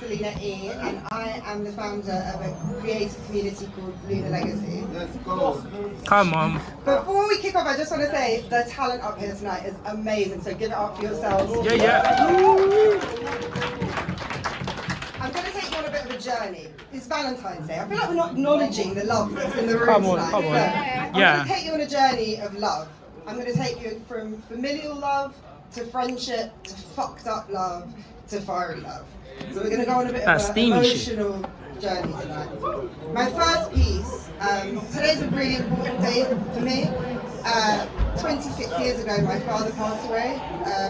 Selina E, and I am the founder of a creative community called Lunar Legacy. Let's go. Come on. Before we kick off, I just want to say the talent up here tonight is amazing, so give it up for yourselves. Yeah. I'm going to take you on a bit of a journey. It's Valentine's Day. I feel like we're not acknowledging the love that's in the room Come on, tonight. come on. So I'm Yeah. going to take you on a journey of love. I'm going to take you from familial love to friendship to fucked up love to fiery love. So we're going to go on a bit That's of an steamy shit. emotional journey tonight. My first piece, today's a really important day for me. 26 years ago, my father passed away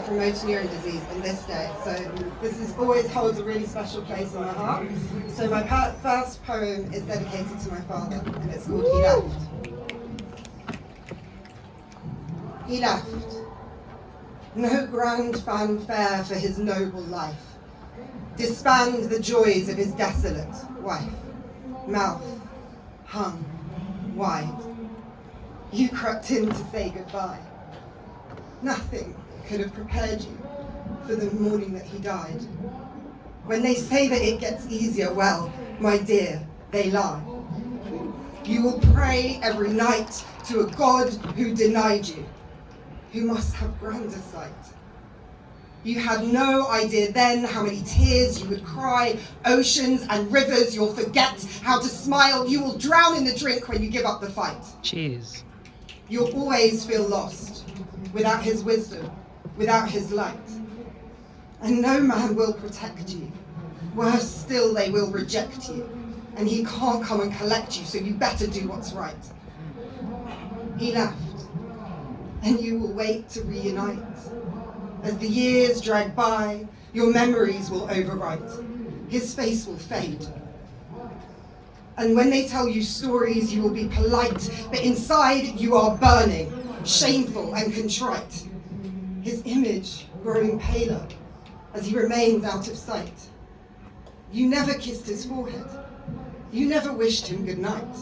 from motor neurone disease on this day. So this always holds a really special place in my heart. So my first poem is dedicated to my father, and it's called He Left. He left. No grand fanfare for his noble life. Disband the joys of his desolate wife. Mouth hung wide. You crept in to say goodbye. Nothing could have prepared you for the morning that he died. When they say that it gets easier, well, my dear, they lie. You will pray every night to a God who denied you, who must have grander sight. You had no idea then how many tears you would cry, oceans and rivers you'll forget how to smile. You will drown in the drink when you give up the fight. Cheers. You'll always feel lost, without his wisdom, without his light. And no man will protect you. Worse still, they will reject you. And he can't come and collect you, so you better do what's right. He left, and you will wait to reunite. As the years drag by, your memories will overwrite. His face will fade. And when they tell you stories, you will be polite, but inside you are burning, shameful and contrite. His image growing paler as he remains out of sight. You never kissed his forehead. You never wished him good night.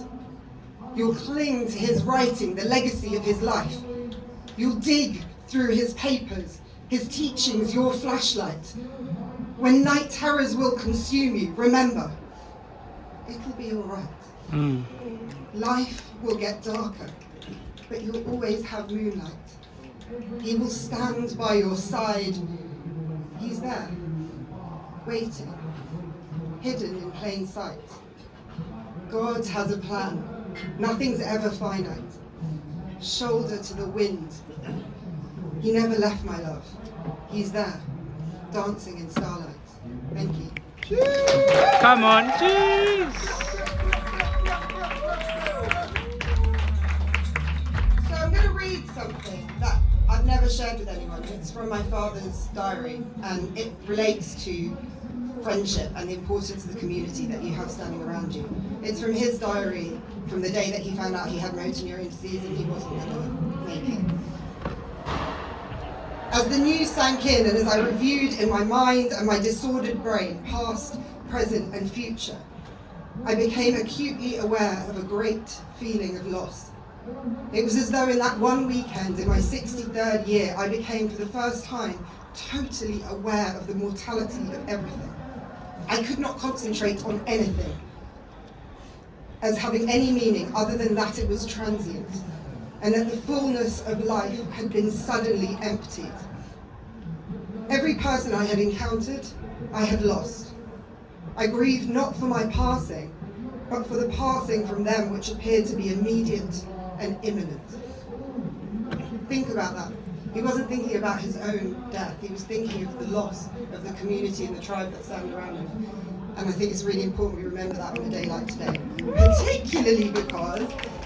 You'll cling to his writing, the legacy of his life. You'll dig through his papers, his teachings, your flashlight. When night terrors will consume you, remember, it'll be all right. Life will get darker, but you'll always have moonlight. He will stand by your side. He's there, waiting, hidden in plain sight. God has a plan. Nothing's ever finite. Shoulder to the wind. He never left, my love. He's there, dancing in starlight. Thank you. Come on, cheers. So I'm going to read something that I've never shared with anyone. It's from my father's diary, and it relates to friendship and the importance of the community that you have standing around you. It's from his diary from the day that he found out he had motor neurone disease and he wasn't going to make it. As the news sank in and as I reviewed in my mind and my disordered brain past, present and future, I became acutely aware of a great feeling of loss. It was as though in that one weekend in my 63rd year, I became for the first time totally aware of the mortality of everything. I could not concentrate on anything as having any meaning other than that it was transient, and that the fullness of life had been suddenly emptied. Every person I had encountered, I had lost. I grieved not for my passing, but for the passing from them which appeared to be immediate and imminent. Think about that. He wasn't thinking about his own death, he was thinking of the loss of the community and the tribe that stand around him. And I think it's really important we remember that on a day like today. Particularly because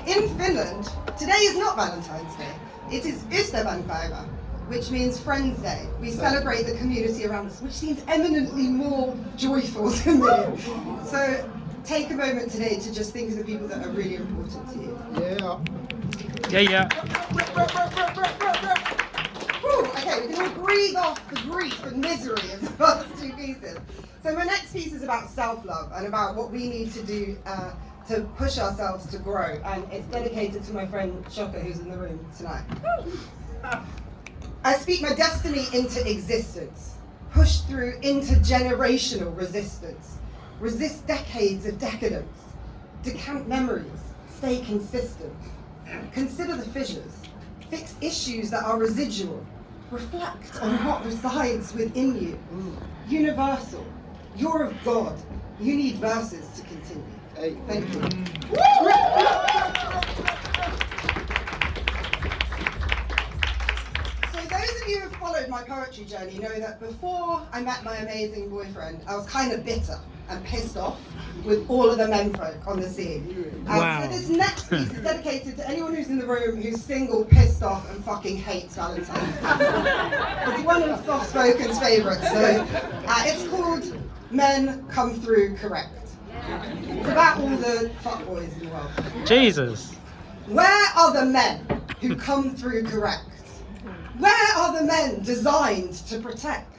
in Finland, today is not Valentine's Day. It is Ystävänpäivä, which means Friends Day. We celebrate the community around us, which seems eminently more joyful to me. So take a moment today to just think of the people that are really important to you. Yeah. Whew, okay, we can all breathe off the grief and misery of the first two pieces. So my next piece is about self-love and about what we need to do to push ourselves to grow. And it's dedicated to my friend Shoka, who's in the room tonight. I speak my destiny into existence. push through intergenerational resistance, resist decades of decadence, decant memories, stay consistent, consider the fissures, fix issues that are residual, reflect on what resides within you, universal, you're of God, you need verses to continue. Thank you. So those of you who have followed my poetry journey know that before I met my amazing boyfriend, I was kind of bitter and pissed off with all of the menfolk on the scene. Wow. So this next piece is dedicated to anyone who's in the room who's single, pissed off, and fucking hates Valentine's Day. It's one of Soft-Spoken's favourites. So it's called Men Come Through Correct. It's about all the fuckboys in the world. Jesus. Where are the men who come through correct? Where are the men designed to protect?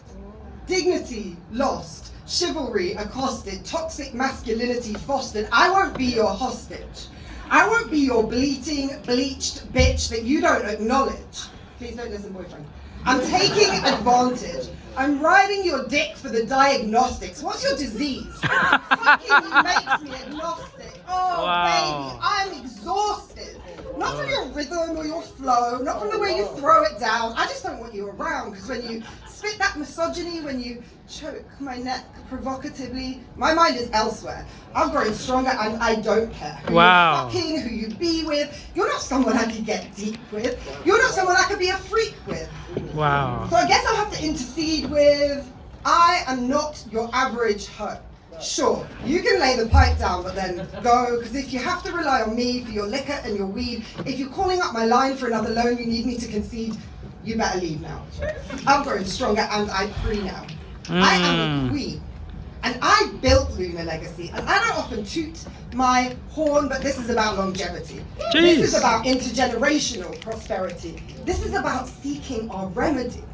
Dignity lost, chivalry accosted, toxic masculinity fostered. I won't be your hostage. I won't be your bleating, bleached bitch that you don't acknowledge. Please don't listen, boyfriend. I'm taking advantage. I'm riding your dick for the diagnostics. What's your disease? Fucking you makes me agnostic. Oh, Wow. baby, I'm exhausted. Not from your rhythm or your flow, not from the way you throw it down. I just don't want you around, because when you spit that misogyny, when you choke my neck provocatively, my mind is elsewhere. I've grown stronger and I don't care. Who Wow. you're fucking, who you be with. You're not someone I could get deep with. You're not someone I could be a freak with. Wow. So I guess I'll have to intercede with, I am not your average hoe. Sure, you can lay the pipe down, but then go, because if you have to rely on me for your liquor and your weed, if you're calling up my line for another loan, you need me to concede, you better leave now. I've grown stronger and I'm free now. I am a queen. And I built Lunar Legacy, and I don't often toot my horn, but this is about longevity. Jeez. This is about intergenerational prosperity. This is about seeking our remedy.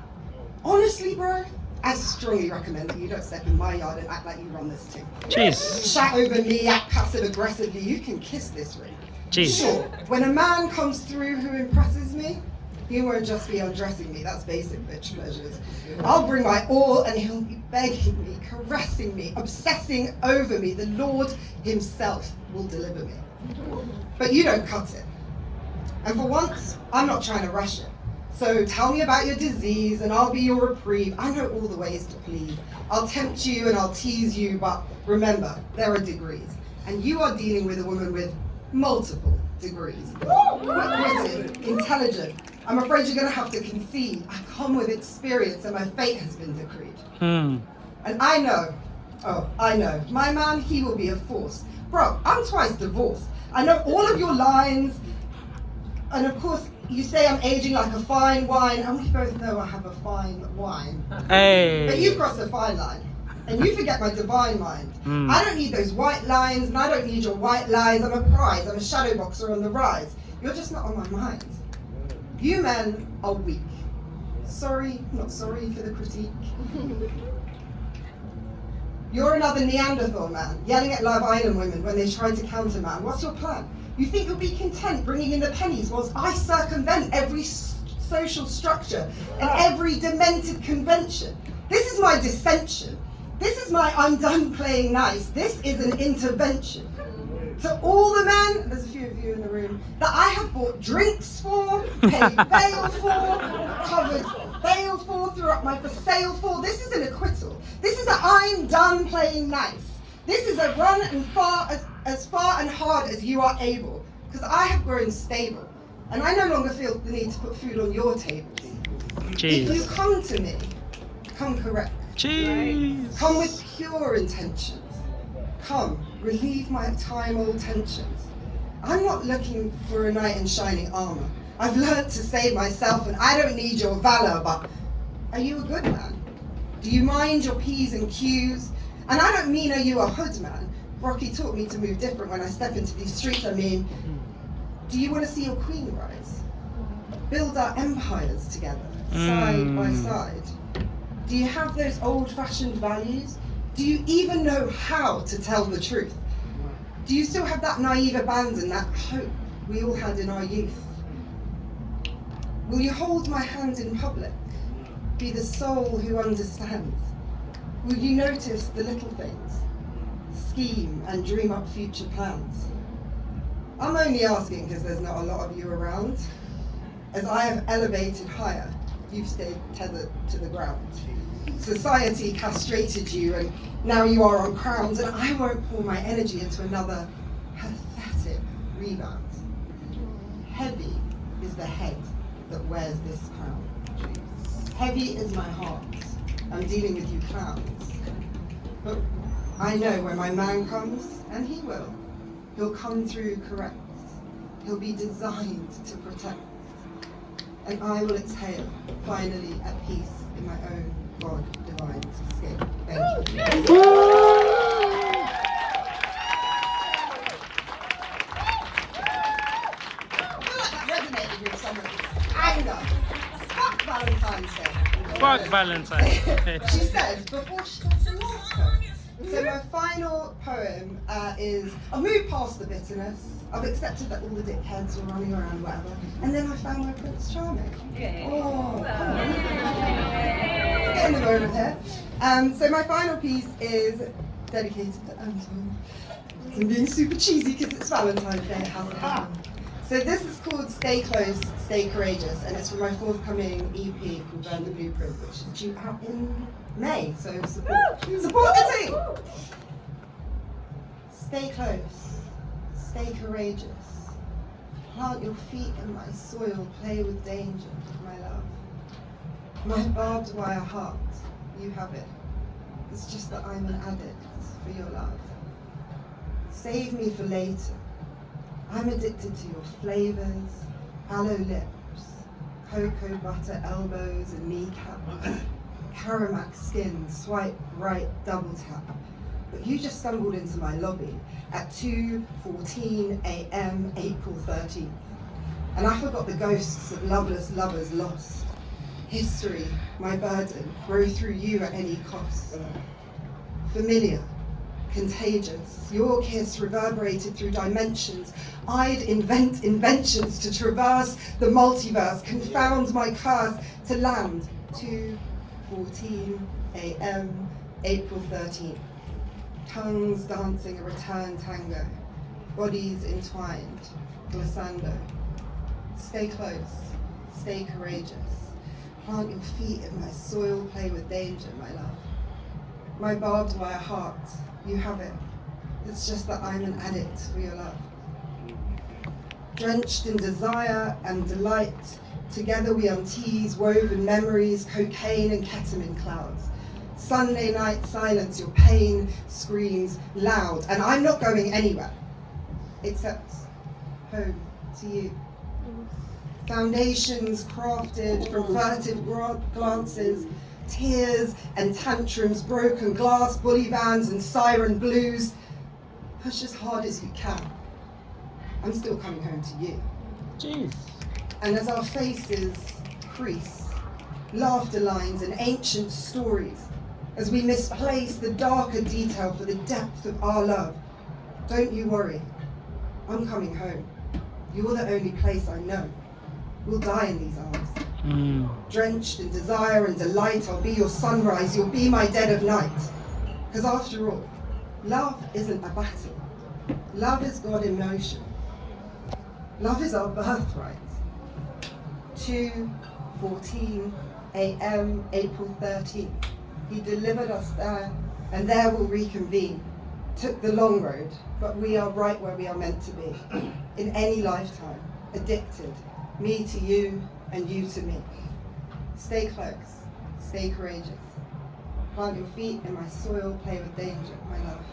Honestly, bro, I strongly recommend that you don't step in my yard and act like you run this team. Jeez. Chat over me, act passive aggressively, you can kiss this ring. Jeez. Sure, when a man comes through who impresses me, he won't just be undressing me, that's basic bitch pleasures. I'll bring my all and he'll be begging me, caressing me, obsessing over me. The Lord himself will deliver me. But you don't cut it. And for once, I'm not trying to rush it. So tell me about your disease and I'll be your reprieve. I know all the ways to please. I'll tempt you and I'll tease you, but remember, there are degrees. And you are dealing with a woman with multiple degrees. Quick-witted, intelligent. I'm afraid you're gonna have to concede. I come with experience and my fate has been decreed. And I know, my man, he will be a force. Bro, I'm twice divorced. I know all of your lines. And of course, you say I'm aging like a fine wine, and we both know I have a fine wine. Hey. But you've crossed a fine line, and you forget my divine mind. I don't need those white lines, and I don't need your white lies. I'm a prize, I'm a shadow boxer on the rise. You're just not on my mind. You men are weak. Sorry, not sorry for the critique. You're another Neanderthal man, yelling at Love Island women when they try to counter man. What's your plan? You think you'll be content bringing in the pennies whilst I circumvent every social structure and every demented convention? This is my dissension. This is my I'm done playing nice. This is an intervention. To all the men, there's a few of you in the room, that I have bought drinks for, paid bail for, covered bail for, threw up my for sale for, this is an acquittal. This is a I'm done playing nice. This is a run and as far and hard as you are able, because I have grown stable, and I no longer feel the need to put food on your tables. Jeez. If you come to me, come correct. Jeez. Come with pure intentions. Come, relieve my time-old tensions. I'm not looking for a knight in shining armor. I've learned to save myself, and I don't need your valor, but are you a good man? Do you mind your P's and Q's? And I don't mean are you a hood man? Rocky taught me to move different when I step into these streets. I mean, do you want to see your queen rise? Build our empires together, side by side. Do you have those old-fashioned values? Do you even know how to tell the truth? Do you still have that naive abandon, that hope we all had in our youth? Will you hold my hand in public? Be the soul who understands? Will you notice the little things? Scheme and dream up future plans. I'm only asking because there's not a lot of you around. As I have elevated higher, you've stayed tethered to the ground. Society castrated you and now you are on crowns, and I won't pour my energy into another pathetic rebound. Heavy is the head that wears this crown. Heavy is my heart. I'm dealing with you clowns. But I know when my man comes, and he will, he'll come through correct. He'll be designed to protect. And I will exhale, finally at peace in my own God divine escape. Thank you. I feel like that resonated with someone's anger. Fuck Valentine's Day. Fuck Valentine. She said before she does the last poem. So my final poem is, I've moved past the bitterness. I've accepted that all the dickheads were running around, whatever. And then I found my Prince Charming. Oh, let's get in the moment here. So my final piece is dedicated to Anton. I'm being super cheesy because it's Valentine's Day. It hasn't happened. So this is called Stay Close, Stay Courageous, and it's from my forthcoming EP called Burn the Blueprint, which is due out in May. So support the team. Stay close, stay courageous. Plant your feet in my soil, play with danger, my love. My barbed wire heart, you have it. It's just that I'm an addict for your love. Save me for later. I'm addicted to your flavors, aloe lips, cocoa butter elbows and kneecaps, Caramac skin, swipe right, double tap. But you just stumbled into my lobby at 2:14 a.m. April 13th. And I forgot the ghosts of loveless lovers lost. History, my burden, grow through you at any cost. Familiar, contagious, your kiss reverberated through dimensions. I'd invent inventions to traverse the multiverse, confound my curse to land. 2:14 a.m. April 13th. Tongues dancing a return tango, bodies entwined, glissando. Stay close, stay courageous. Plant your feet in my soil, play with danger, my love. My barbed wire heart, you have it. It's just that I'm an addict for your love. Drenched in desire and delight, together we untease woven memories, cocaine and ketamine clouds. Sunday night silence, your pain screams loud, and I'm not going anywhere, except home to you. Foundations crafted from furtive glances, tears and tantrums, broken glass, bully vans and siren blues. Push as hard as you can. I'm still coming home to you. Jeez. And as our faces crease, laughter lines and ancient stories, as we misplace the darker detail for the depth of our love, don't you worry, I'm coming home. You're the only place I know. We'll die in these arms. Drenched in desire and delight, I'll be your sunrise, you'll be my dead of night. Because after all, love isn't a battle. Love is God in motion. Love is our birthright. 2:14 a.m. April 13th. He delivered us there, and there we'll reconvene. Took the long road, but we are right where we are meant to be. In any lifetime, addicted, me to you and you to me. Stay close, stay courageous. Plant your feet in my soil, play with danger, my love.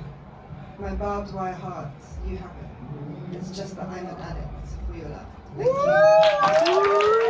My barbed wire heart, you have it. It's just that I'm an addict for your love. Thank you.